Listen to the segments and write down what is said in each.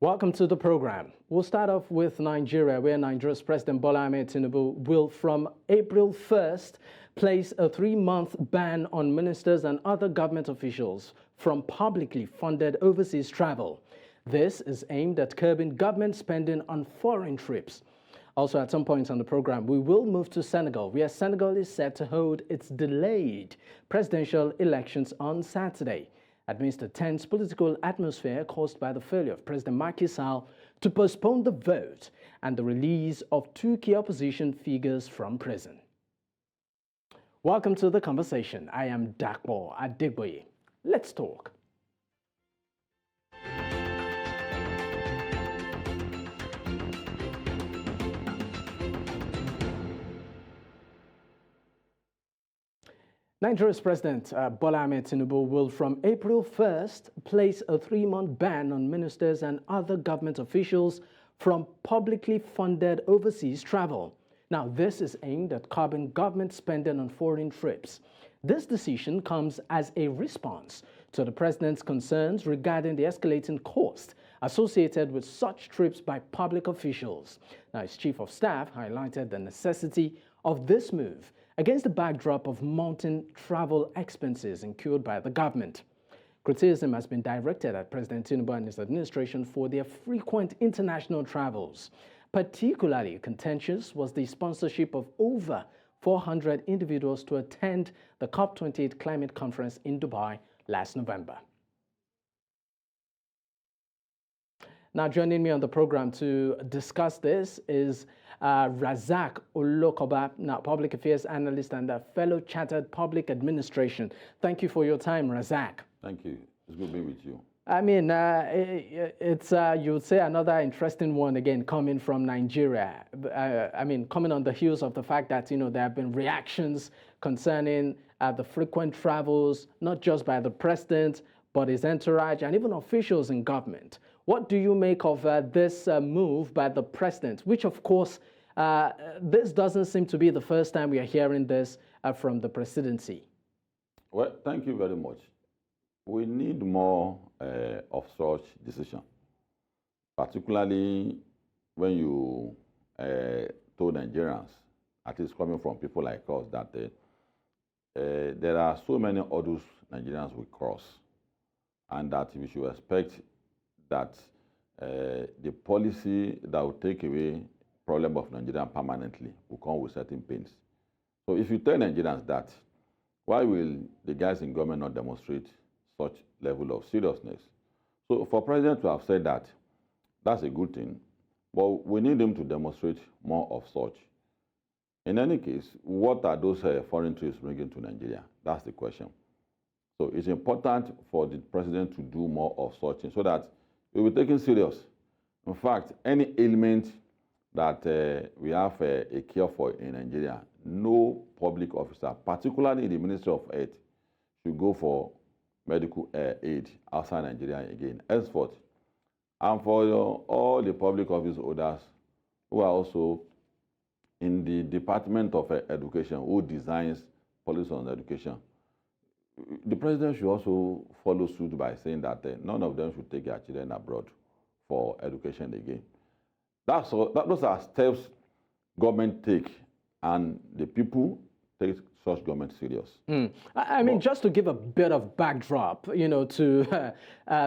Welcome to the program. We'll start off with Nigeria, where Nigeria's President Bola Tinubu will, from April 1st, place a 3-month ban on ministers and other government officials from publicly funded overseas travel. This is aimed at curbing government spending on foreign trips. Also, at some point on the program, we will move to Senegal, where Senegal is set to hold its delayed presidential elections on Saturday, amidst a tense political atmosphere caused by the failure of President Macky Sall to postpone the vote and the release of 2 key opposition figures from prison. Welcome to the conversation. I am Dapo Adegboye. Let's talk. Nigeria's President Bola Tinubu will, from April 1st, place a 3-month ban on ministers and other government officials from publicly funded overseas travel. Now, this is aimed at curbing government spending on foreign trips. This decision comes as a response to the president's concerns regarding the escalating cost associated with such trips by public officials. Now, his chief of staff highlighted the necessity of this move against the backdrop of mounting travel expenses incurred by the government. Criticism has been directed at President Tinubu and his administration for their frequent international travels. Particularly contentious was the sponsorship of over 400 individuals to attend the COP28 climate conference in Dubai last November. Now, joining me on the program to discuss this is Rasaq Olokooba, now public affairs analyst and a fellow chartered public administration. Thank you for your time, Rasaq. Thank you. It's good being with you. I mean, it's you would say another interesting one again coming from Nigeria. I mean, coming on the heels of the fact that there have been reactions concerning the frequent travels, not just by the president, but his entourage and even officials in government. What do you make of this move by the president, which, of course, this doesn't seem to be the first time we are hearing this from the presidency? Well, thank you very much. We need more of such decision, particularly when you told Nigerians, at least coming from people like us, that there are so many hurdles Nigerians will cross, and that we should expect that the policy that will take away problem of Nigeria permanently will come with certain pains. So if you tell Nigerians that, why will the guys in government not demonstrate such level of seriousness? So for President to have said that, that's a good thing, but we need him to demonstrate more of such. In any case, what are those foreign trips bringing to Nigeria? That's the question. So it's important for the president to do more of such things so that it will be taken serious. In fact, any ailment that we have a cure for in Nigeria, no public officer, particularly the Ministry of Health, should go for medical aid outside Nigeria again, henceforth. And for all the public office holders who are also in the Department of Education, who designs policy on education, the president should also follow suit by saying that none of them should take their children abroad for education again. Those are steps government take, and the people take such government serious. I mean, just to give a bit of backdrop, to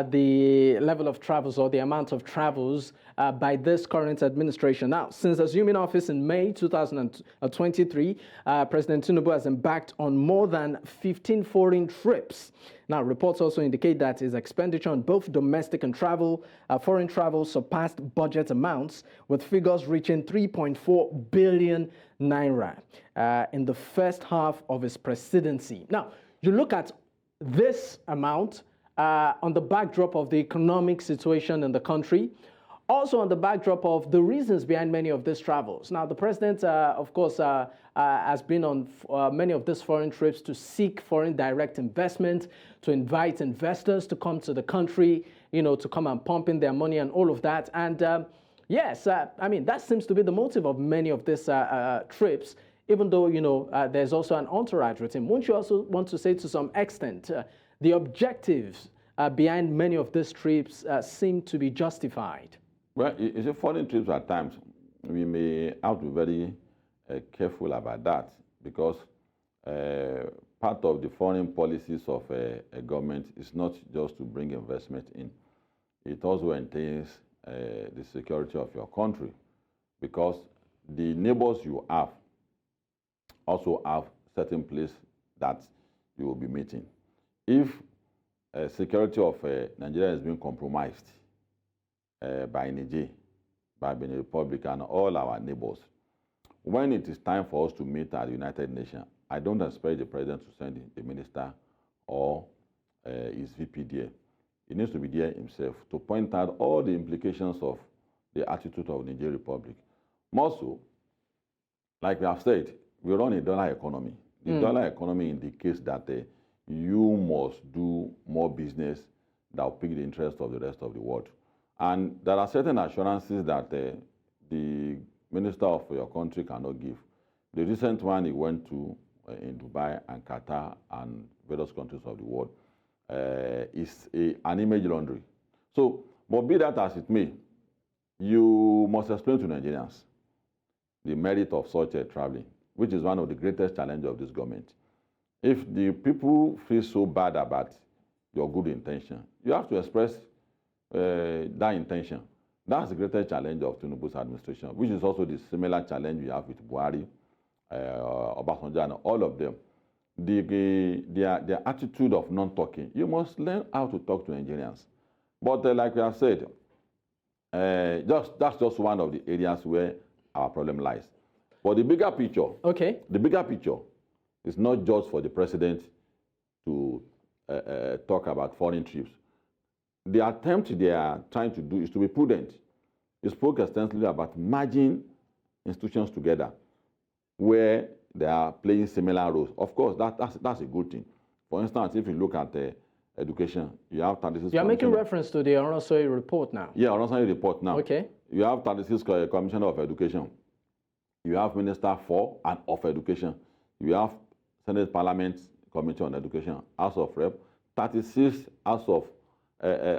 the level of travels or the amount of travels by this current administration. Now, since assuming office in May 2023, President Tinubu has embarked on more than 15 foreign trips. Now, reports also indicate that his expenditure on both domestic and foreign travel surpassed budget amounts, with figures reaching 3.4 billion naira in the first half of his presidency. Now, you look at this amount on the backdrop of the economic situation in the country, also on the backdrop of the reasons behind many of these travels. Now, the president, of course, has been on many of these foreign trips to seek foreign direct investment, to invite investors to come to the country, to come and pump in their money and all of that. And yes, I mean, that seems to be the motive of many of these trips, even though, there's also an entourage with him. Won't you also want to say to some extent the objectives behind many of these trips seem to be justified? Well, it's a foreign trips at times. We may have to be very careful about that because part of the foreign policies of a government is not just to bring investment in. It also entails the security of your country because the neighbors you have also have certain place that you will be meeting. If security of Nigeria is being compromised by Niger, by Benin Republic and all our neighbors, when it is time for us to meet at the United Nations, I don't expect the president to send the minister or his VP there. He needs to be there himself to point out all the implications of the attitude of the Niger Republic. More so, like we have said, we run a dollar economy. The dollar economy indicates that you must do more business that will pique the interest of the rest of the world. And there are certain assurances that the minister of your country cannot give. The recent one he went to in Dubai and Qatar and various countries of the world is an image laundry. So, but be that as it may, you must explain to Nigerians the merit of such traveling, which is one of the greatest challenges of this government. If the people feel so bad about your good intention, you have to express that intention. That's the greatest challenge of Tinubu's administration, which is also the similar challenge we have with Buhari, Obasanjo, and all of them. Their attitude of non-talking. You must learn how to talk to Nigerians. But like we have said, that's just one of the areas where our problem lies. But the bigger picture, the bigger picture is not just for the president to talk about foreign trips. The attempt they are trying to do is to be prudent. He spoke extensively about merging institutions together where they are playing similar roles. Of course, that's a good thing. For instance, if you look at education, you have 36... You're making reference to the Oronsoye report now. Yeah, Oronsoye report now. Okay. You have 36 Commissioner of Education. You have Minister for and of Education. You have Senate Parliament Committee on Education, House of Rep, 36 House of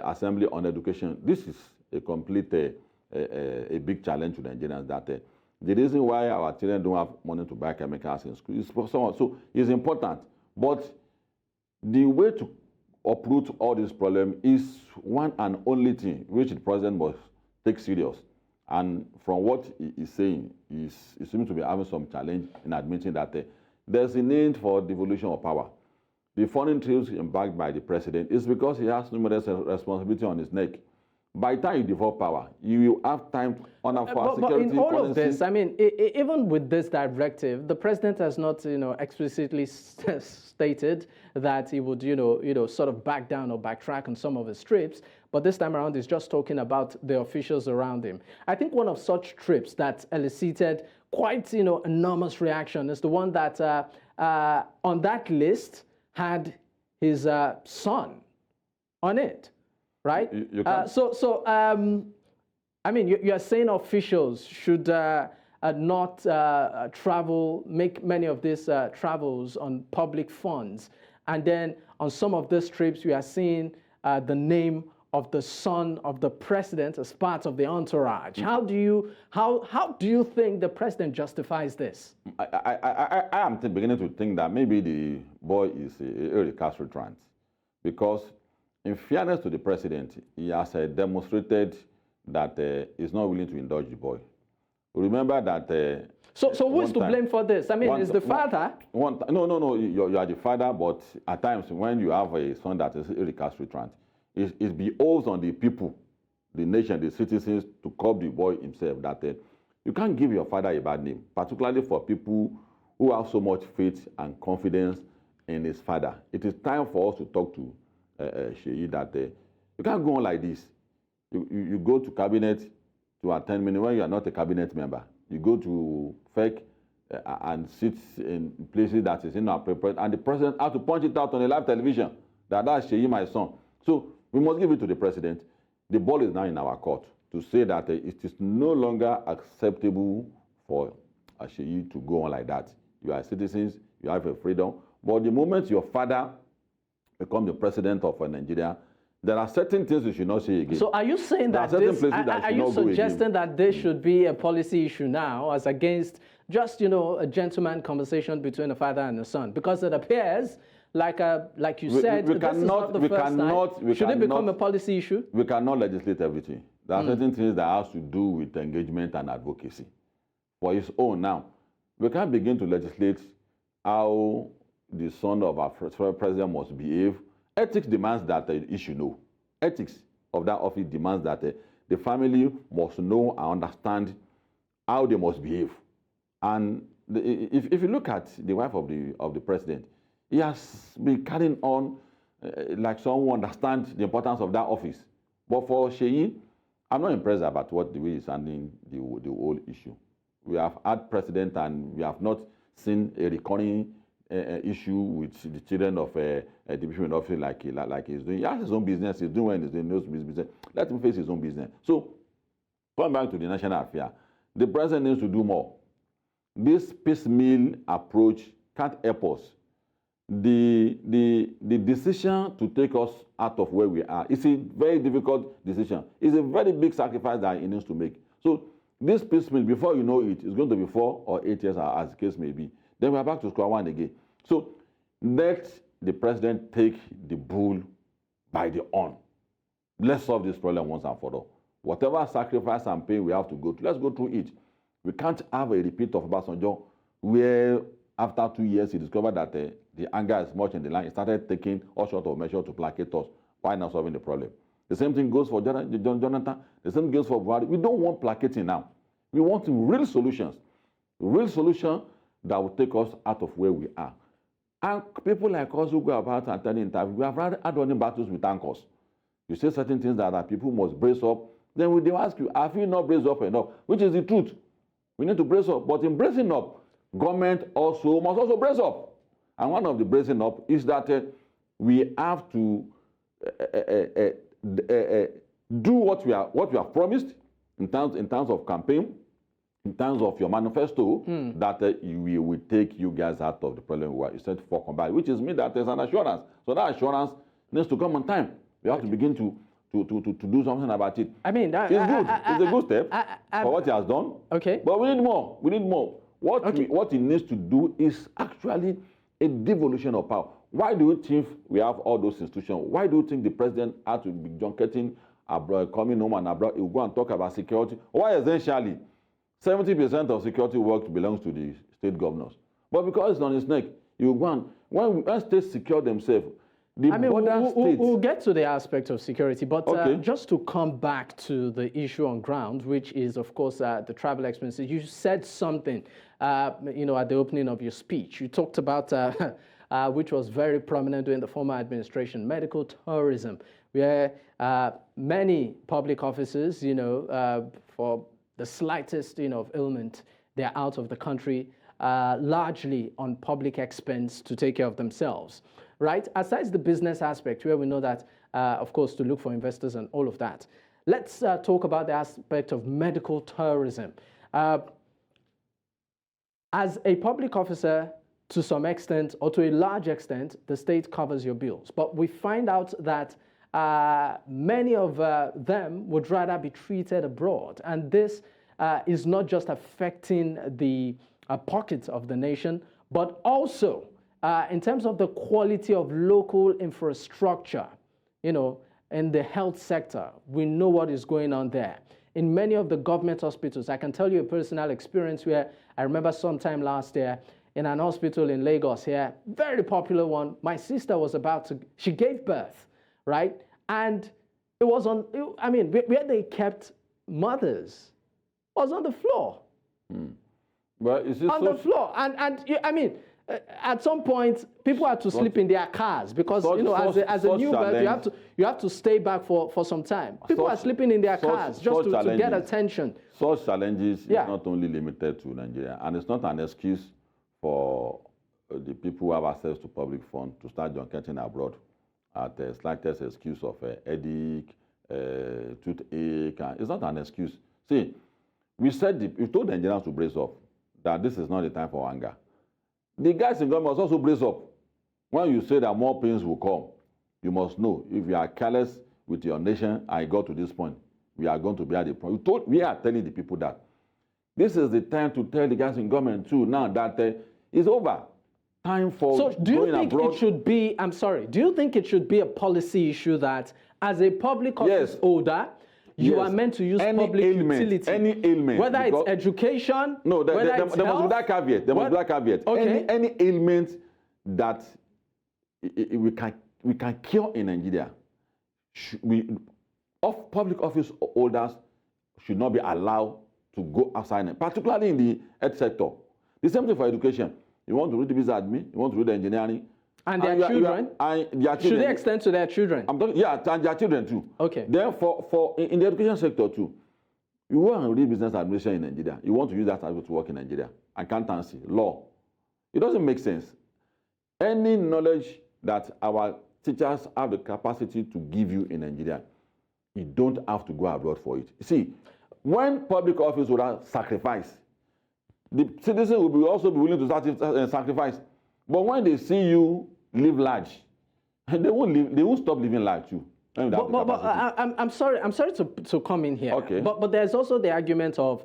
Assembly on Education. This is a complete, a big challenge to Nigerians that the reason why our children don't have money to buy chemicals in school is for someone. So it's important. But the way to uproot all this problem is one and only thing, which the president must take serious. And from what he is saying, he seems to be having some challenge in admitting that there's a need for devolution of power. The foreign trips embarked by the president is because he has numerous responsibility on his neck. By the time you devolve power, you will have time on our security but in all policy. of this, I mean, even with this directive, the president has not, explicitly stated that he would, sort of back down or backtrack on some of his trips. But this time around, he's just talking about the officials around him. I think one of such trips that elicited quite, enormous reaction is the one that on that list had his son on it. Right? I mean, you're saying officials should not travel, make many of these travels on public funds. And then on some of these trips, we are seeing the name of the son of the president as part of the entourage. How do you think the president justifies this? I am beginning to think that maybe the boy is a recalcitrant because in fairness to the president, he has demonstrated that he's not willing to indulge the boy. Remember that... So who is to blame for this? I mean, is the father? No, you are the father, but at times when you have a son that is recalcitrant, it behoves on the people, the nation, the citizens to curb the boy himself that you can't give your father a bad name, particularly for people who have so much faith and confidence in his father. It is time for us to talk to Sheyi that you can't go on like this. You go to cabinet to attend meeting when you are not a cabinet member. You go to FEC and sit in places that is inappropriate, and the president has to punch it out on a live television that that's Sheyi, my son. So we must give it to the president. The ball is now in our court to say that it is no longer acceptable for Sheyi to go on like that. You are citizens, you have a freedom, but the moment your father become the president of Nigeria, There are certain things you should not say again. So are you saying that this, are you suggesting that this should be a policy issue now as against just, you know, a gentleman conversation between a father and a son? Because it appears like you said, this is not the first time. Should it become a policy issue? We cannot legislate everything. There are certain things that has to do with engagement and advocacy. For its own now, we can't begin to legislate how the son of our president must behave. Ethics demands that he should know. Ethics of that office demands that the family must know and understand how they must behave. And if you look at the wife of the president, he has been carrying on like someone who understands the importance of that office. But for Sheyi, I'm not impressed about the way he's handling the whole issue. We have had precedent and we have not seen a recurring issue with the children of the division office like he's doing. He has his own business. He's doing his own business. Let him face his own business. So, coming back to the national affair, the president needs to do more. This piecemeal approach can't help us. The decision to take us out of where we are is a very difficult decision. It's a very big sacrifice that he needs to make. So, this piecemeal, before you know it, is going to be 4 or 8 years, as the case may be. Then we're back to square one again. So let the president take the bull by the horn. Let's solve this problem once and for all. Whatever sacrifice and pain we have to go through, let's go through it. We can't have a repeat of Obasanjo where after 2 years he discovered that the anger is much in the line. He started taking all sorts of measures to placate us. Why not solving the problem? The same thing goes for Jonathan. The same goes for Buhari. We don't want placating now. We want real solutions. Real solution that will take us out of where we are. And people like us who go about and tell interviews, we have had running battles with anchors. You say certain things that people must brace up, then they will ask you, have you not braced up enough? Which is the truth. We need to brace up. But in bracing up, government must also brace up. And one of the bracing up is that we have to do what we have promised in terms of campaign, in terms of your manifesto, that we will take you guys out of the problem where you said for combat, which is mean that there's an assurance. So that assurance needs to come on time. We have to begin to do something about it. I mean, it's good. It's a good step for what he has done. Okay. But we need more. We need more. What he needs to do is actually a devolution of power. Why do you think we have all those institutions? Why do you think the president had to be junketing abroad, coming home and abroad? He will go and talk about security. Why essentially 70% of security work belongs to the state governors. But because it's on his neck, you go and when states secure themselves, we'll get to the aspect of security, but just to come back to the issue on ground, which is, of course, the travel expenses. You said something, you know, at the opening of your speech. You talked about, which was very prominent during the former administration, medical tourism, where many public officers, you know, for the slightest, you know, of ailment, they're out of the country, largely on public expense to take care of themselves. Right? Aside the business aspect, where we know that, of course, to look for investors and all of that, let's talk about the aspect of medical tourism. As a public officer, to some extent, or to a large extent, the state covers your bills. But we find out that many of them would rather be treated abroad. And this is not just affecting the pockets of the nation, but also in terms of the quality of local infrastructure, you know, in the health sector. We know what is going on there. In many of the government hospitals, I can tell you a personal experience where I remember sometime last year in an hospital in Lagos here, very popular one, my sister was she gave birth, right? And it was where they kept mothers was on the floor. Well, is this on the floor. And at some point, people had to sleep in their cars because, you know, as a new birth, you have to stay back for some time. People are sleeping in their cars just to get attention. Such challenges is not only limited to Nigeria, and it's not an excuse for the people who have access to public funds to start junketing abroad at the slightest excuse of headache, toothache. It's not an excuse. See, we told the Nigerians to brace up that this is not the time for anger. The guys in government must also brace up. When you say that more pains will come, you must know if you are careless with your nation, I got to this point. We are going to be at the point. We are telling the people that this is the time to tell the guys in government too now that it's over. Time for So do you going think abroad. it should be, I'm sorry, do you think it should be a policy issue that as a public office Yes. holder, you Yes. are meant to use Any public ailment, utility? any ailment. Whether it's education, No, whether it's there must be that caveat. There must be that caveat. Okay. Any ailment that we can cure in Nigeria, public office holders should not be allowed to go outside, particularly in the health sector. The same thing for education. You want to read the business admin, you want to read engineering. And their children? Their children. Should they extend to their children? I'm talking, yeah, and their children too. Okay. Then in the education sector too, you want to read business administration in Nigeria, you want to use that to work in Nigeria, accountancy, law. It doesn't make sense. Any knowledge that our teachers have the capacity to give you in Nigeria, you don't have to go abroad for it. See, when public office will sacrifice, the citizen will also be willing to sacrifice. But when they see you live large, they won't stop living large too. I'm sorry to come in here. Okay. But there's also the argument of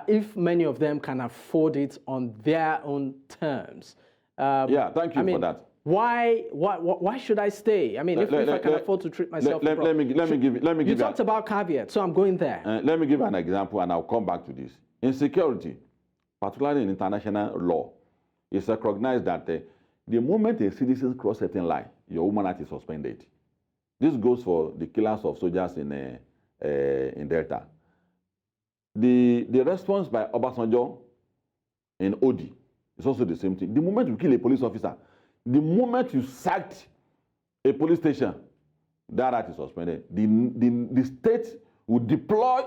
if many of them can afford it on their own terms. Yeah, thank you for that. Why should I stay? I mean, if I can afford to treat myself abroad. Let me give you talked about caveat, so I'm going there. Let me give an example, and I'll come back to this. In security, particularly in international law, it's recognized that the moment a citizen crosses a certain line, your human right is suspended. This goes for the killers of soldiers in Delta. The response by Obasanjo in Odi is also the same thing. The moment you kill a police officer, the moment you sacked a police station, that right is suspended. The state will deploy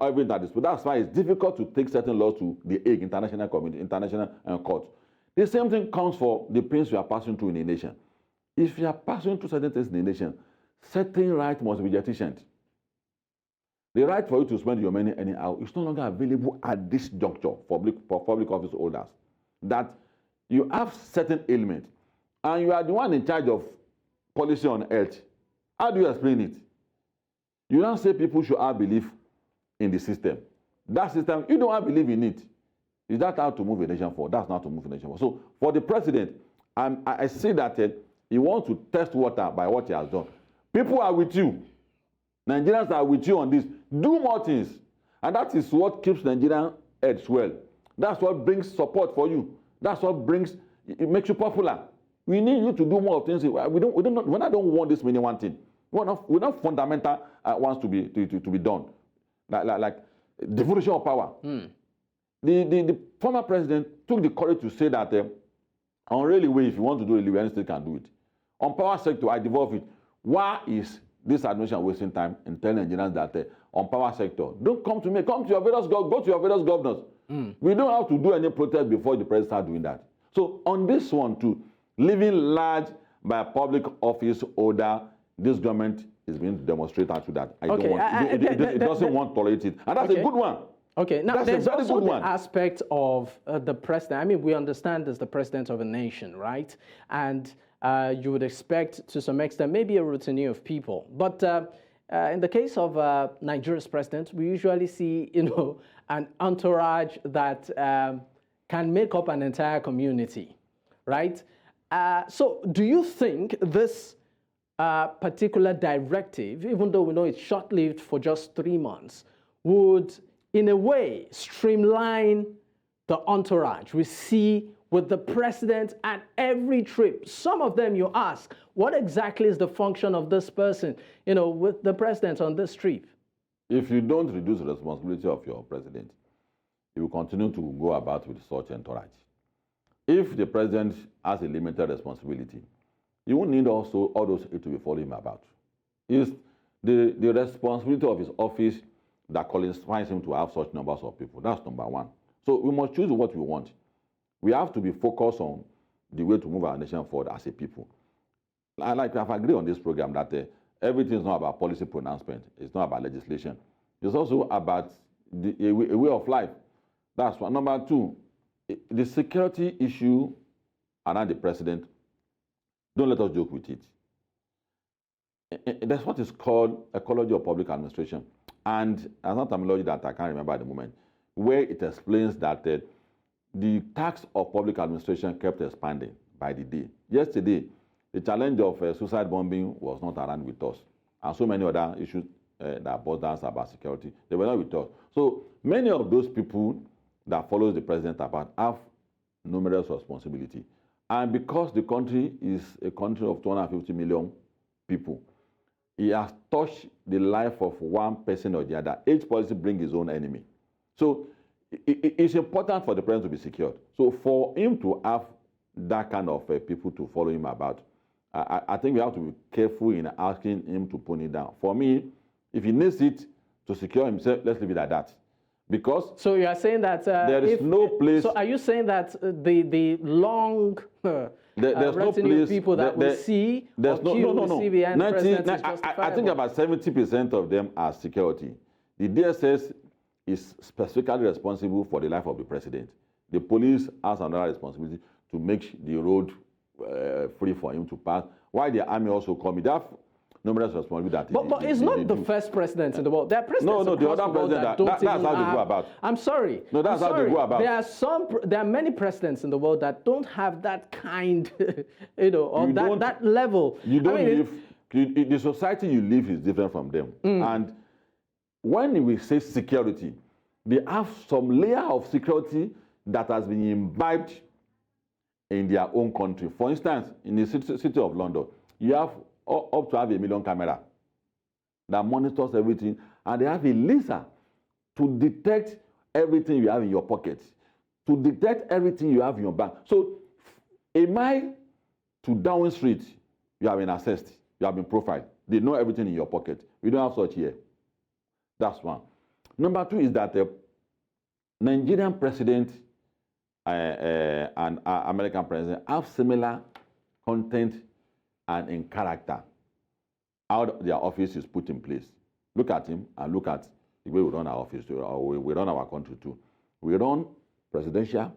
everything that is. That's why it's difficult to take certain laws to the Hague, international community, international court. The same thing counts for the pains you are passing through in a nation. If you are passing through certain things in a nation, certain rights must be jettisoned. The right for you to spend your money anyhow is no longer available at this juncture for public office holders. That you have certain ailments, and you are the one in charge of policy on health. How do you explain it? You don't say people should have belief in the system. That system, you don't have belief in it. Is that how to move a nation forward? That's not to move a nation forward. So for the president, I see that he wants to test water by what he has done. People are with you. Nigerians are with you on this. Do more things. And that is what keeps Nigerian heads well. That's what brings support for you. That's what it makes you popular. We need you to do more things. We don't want this many one thing. We're not fundamental ones to be done. Like devolution of power. The former president took the courage to say that on railway, if you want to do railway, any state can do it. On power sector, I devolve it. Why is this administration wasting time in telling Nigerians that on power sector, don't come to me, come to your various go to your various governors. We don't have to do any protest before the president starts doing that. So on this one too, living large by a public office holder, this government is going to demonstrate to that. It doesn't want to tolerate it. And that's a good one. Okay, now that's there's also the one. aspect of the president. I mean, we understand as the president of a nation, right? And you would expect to some extent maybe a routine of people. But in the case of Nigeria's president, we usually see, an entourage that can make up an entire community, right? So do you think this particular directive, even though we know it's short-lived for just 3 months, would in a way streamline the entourage we see with the president at every trip? Some of them you ask, what exactly is the function of this person, with the president on this trip? If you don't reduce the responsibility of your president, you will continue to go about with such entourage. If the president has a limited responsibility, you won't need also all those to be following him about. It's the responsibility of his office that qualifies him to have such numbers of people. That's number one. So we must choose what we want. We have to be focused on the way to move our nation forward as a people. I've agreed on this program that everything is not about policy pronouncement. It's not about legislation. It's also about a way of life. That's one. Number two, the security issue around the president, don't let us joke with it. there's what is called ecology of public administration. And another terminology that I can't remember at the moment, where it explains that the tax of public administration kept expanding by the day. Yesterday, the challenge of suicide bombing was not around with us. And so many other issues that brought down about security, they were not with us. So many of those people that follows the president about have numerous responsibility. And because the country is a country of 250 million people, he has touched the life of one person or the other. Each policy brings his own enemy. So it's important for the president to be secured. So for him to have that kind of people to follow him about, I think we have to be careful in asking him to put it down. For me, if he needs it to secure himself, let's leave it at that. Because so you are saying that there is no place. So are you saying that the long there's no place of people that will see there's or no. see the end president is I think about 70% of them are security. The DSS is specifically responsible for the life of the president. The police has another responsibility to make the road free for him to pass. Why the army also come? They have numerous responsibilities. But it's not the first president in the world. There are presidents the other president that's how they go about. I'm sorry. No, that's how they go about. There are many presidents in the world that don't have that kind, or that level. You don't live. The society you live is different from them. And when we say security, they have some layer of security that has been imbibed in their own country. For instance, in the city of London, you have up to have 1 million camera that monitors everything, and they have a laser to detect everything you have in your pocket, to detect everything you have in your bank. So a mile to Downing Street, you have been assessed, you have been profiled. They know everything in your pocket. We don't have such here. That's one. Number two is that the Nigerian president and American president have similar content and in character, how their office is put in place. Look at him and look at the way we run our office, or we run our country too. We run presidential,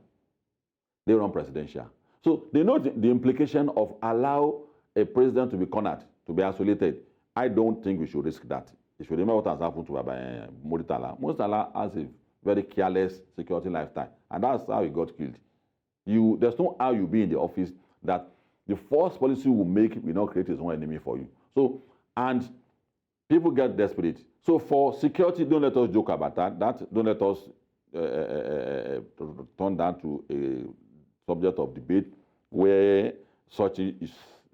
they run presidential. So they know the implication of allow a president to be cornered, to be isolated. I don't think we should risk that. If you remember what has happened to Muritala, Muritala has a very careless security lifestyle, and that's how he got killed. There's no how you be in the office that the first policy will not create his own enemy for you. So, and people get desperate. So for security, don't let us joke about that. Don't let us turn that to a subject of debate where such is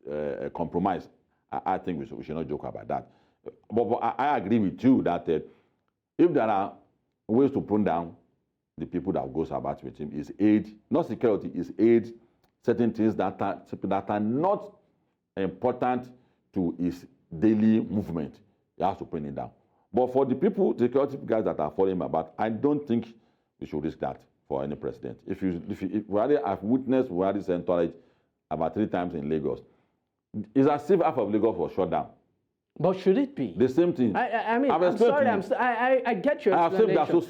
a compromise. I think we should not joke about that. But I agree with you that if there are ways to put down the people that goes about with him, is aid, not security, is aid certain things that are not important to his daily movement. He has to bring it down. But for the people, the security guys that are following him about, I don't think we should risk that for any president. I've witnessed we had this entourage about 3 times in Lagos. It's as if half of Lagos was shut down. But should it be? The same thing. I'm sorry. I get your explanation.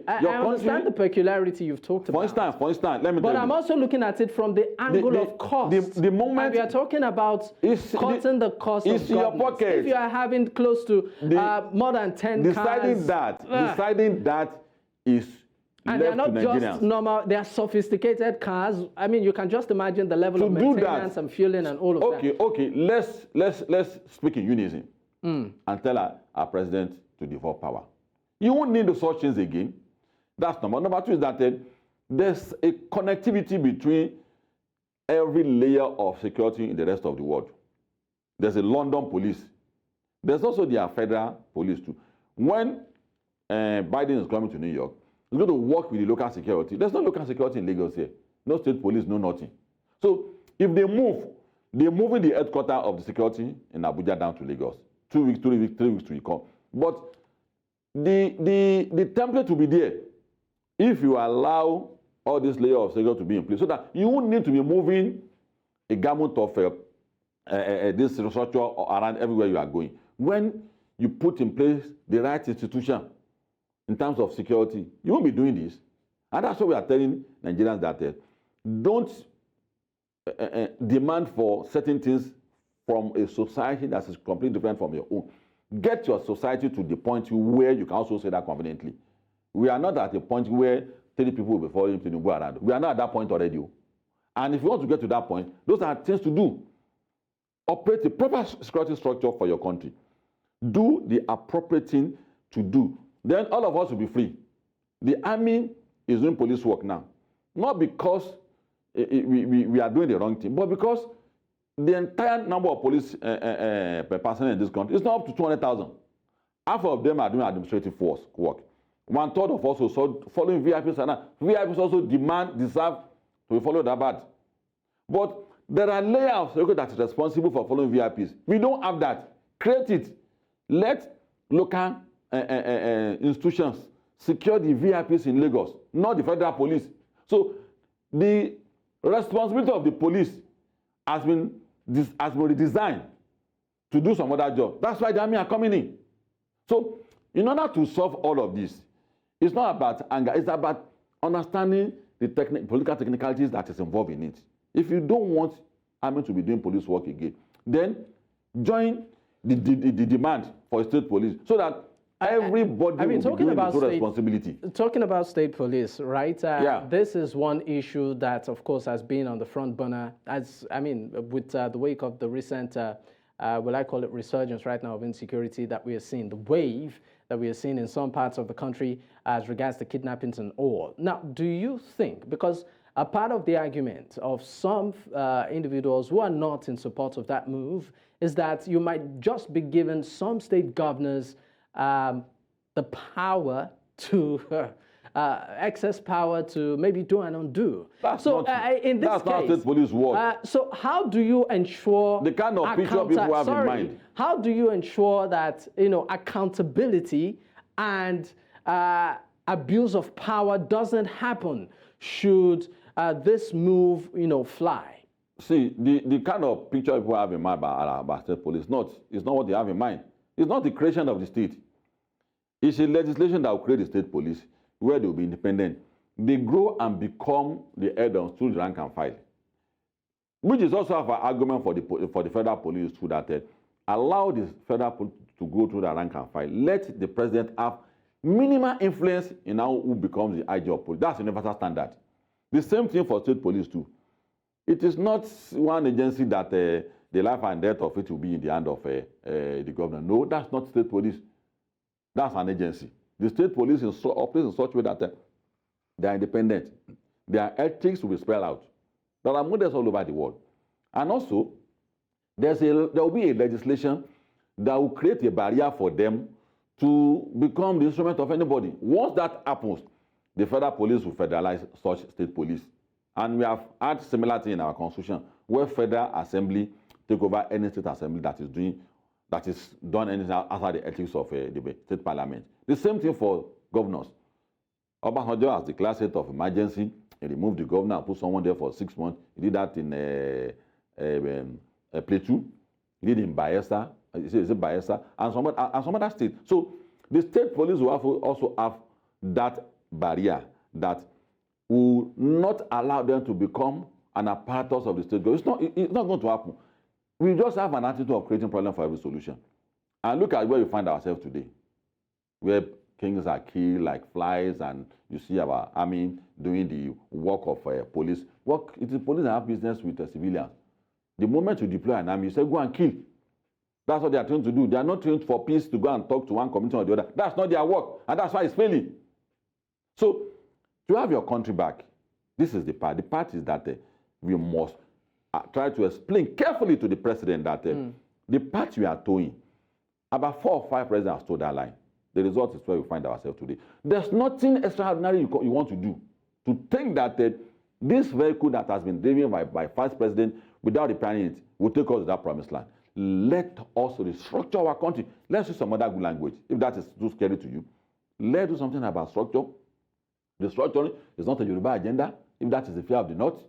I understand the peculiarity you've talked about. For instance, let me tell you. But I'm also looking at it from the angle of cost. The moment and we are talking about cutting the cost of your pocket. If you are having close to more than 10 cars. Deciding that is and they're not just normal, they are sophisticated cars. I mean, you can just imagine the level of maintenance and fueling and all of that. Okay, let's speak in unison and tell our president to devolve power. You won't need such things again. That's number. Number 2 is that there's a connectivity between every layer of security in the rest of the world. There's a London police. There's also their federal police too. When Biden is coming to New York, he's going to work with the local security. There's no local security in Lagos here. No state police, no nothing. So if they move, they're moving the headquarters of the security in Abuja down to Lagos. 2 weeks, 3 weeks, 3 weeks to come. But the template will be there if you allow all this layer of security to be in place, so that you won't need to be moving a garment of this structure around everywhere you are going. When you put in place the right institution in terms of security, you won't be doing this. And that's what we are telling Nigerians, that don't demand for certain things from a society that is completely different from your own. Get your society to the point where you can also say that confidently. We are not at a point where 3 people will be following Tinubu around. We are not at that point already. And if you want to get to that point, those are things to do. Operate a proper security structure for your country. Do the appropriate thing to do. Then all of us will be free. The army is doing police work now. Not because we are doing the wrong thing, but because the entire number of police per person in this country is not up to 200,000. Half of them are doing administrative work. 1/3 of us also following VIPs, and VIPs also deserve to be followed that bad. But there are layers that is responsible for following VIPs. We don't have that. Create it. Let local institutions secure the VIPs in Lagos, not the federal police. So the responsibility of the police has been redesigned to do some other job. That's why the army are coming in. So in order to solve all of this, it's not about anger, it's about understanding the political technicalities that is involved in it. If you don't want army to be doing police work again, then join the demand for state police so that everybody will be doing the responsibility. Talking about state police, right? Yeah. This is one issue that, of course, has been on the front burner. With the wake of the recent, will I call it resurgence right now of insecurity that we are seeing, the wave that we are seeing in some parts of the country as regards to kidnappings and all. Now, do you think, because a part of the argument of some individuals who are not in support of that move is that you might just be giving some state governors the power to excess power to maybe do and undo. In this case, not state police work. So how do you ensure the kind of picture people have in mind? How do you ensure that accountability and abuse of power doesn't happen should this move fly? See, the kind of picture people have in mind about state police is not what they have in mind. It's not the creation of the state. It's a legislation that will create the state police where they will be independent. They grow and become the head on through the rank and file, which is also our argument for the federal police too, that allow the federal police to go through the rank and file. Let the president have minimal influence in who becomes the IG of police. That's a universal standard. The same thing for state police too. It is not one agency that the life and death of it will be in the hand of the governor. No, that's not state police. That's an agency. The state police operates in such a way that they are independent. Their ethics will be spread out. There are models all over the world. And also, there will be a legislation that will create a barrier for them to become the instrument of anybody. Once that happens, the federal police will federalize such state police. And we have had similar thing in our constitution, where federal assembly take over any state assembly that is done anything outside the ethics of the state parliament. The same thing for governors. Obasanjo has declared state of emergency. He removed the governor and put someone there for 6 months. He did that in Plateau. He did in Bayelsa. And some other states. So the state police will also have that barrier that will not allow them to become an apparatus of the state government. It's not going to happen. We just have an attitude of creating problem for every solution. And look at where we find ourselves today, where kings are killed like flies, and you see our army doing the work of police. It is police that have business with civilians. The moment you deploy an army, you say, go and kill. That's what they are trained to do. They are not trained for peace to go and talk to one community or the other. That's not their work, and that's why it's failing. So, to have your country back, this is the part. The part is that we must try to explain carefully to the president that the path we are towing, about 4 or 5 presidents have toed that line. The result is where we find ourselves today. There's nothing extraordinary you want to do to think that this vehicle that has been driven by Vice President without repairing it will take us to that promised land. Let us restructure our country. Let's use some other good language. If that is too scary to you, let's do something about structure. The structuring is not a Yoruba agenda. If that is the fear of the North,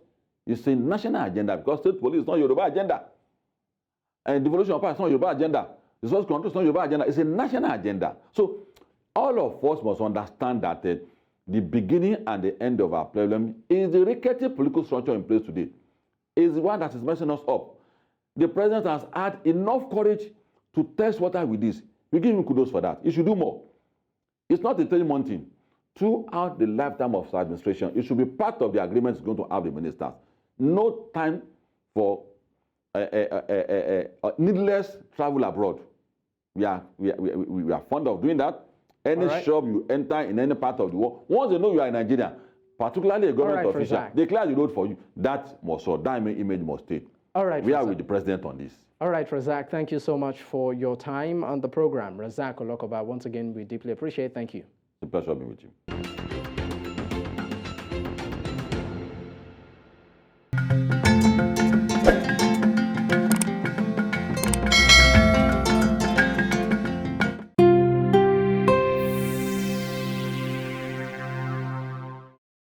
it's a national agenda, because state police is not a Yoruba agenda. And devolution of power is not a Yoruba agenda. Resource control is not a Yoruba agenda. It's a national agenda. So all of us must understand that the beginning and the end of our problem is the rickety political structure in place today. Is the one that is messing us up. The president has had enough courage to test water with this. We give him kudos for that. He should do more. It's not a 3-month thing. Throughout the lifetime of his administration, it should be part of the agreement he's going to have the ministers. No time for needless travel abroad. We are fond of doing that. Any shop you enter in any part of the world, once they know you are in Nigeria, particularly a government official, they clear the road for you. That must sort. That image must stay. All right. We are with the president on this. All right, Rasaq, thank you so much for your time on the program. Rasaq Olokooba, once again, we deeply appreciate. Thank you. It's a pleasure being with you.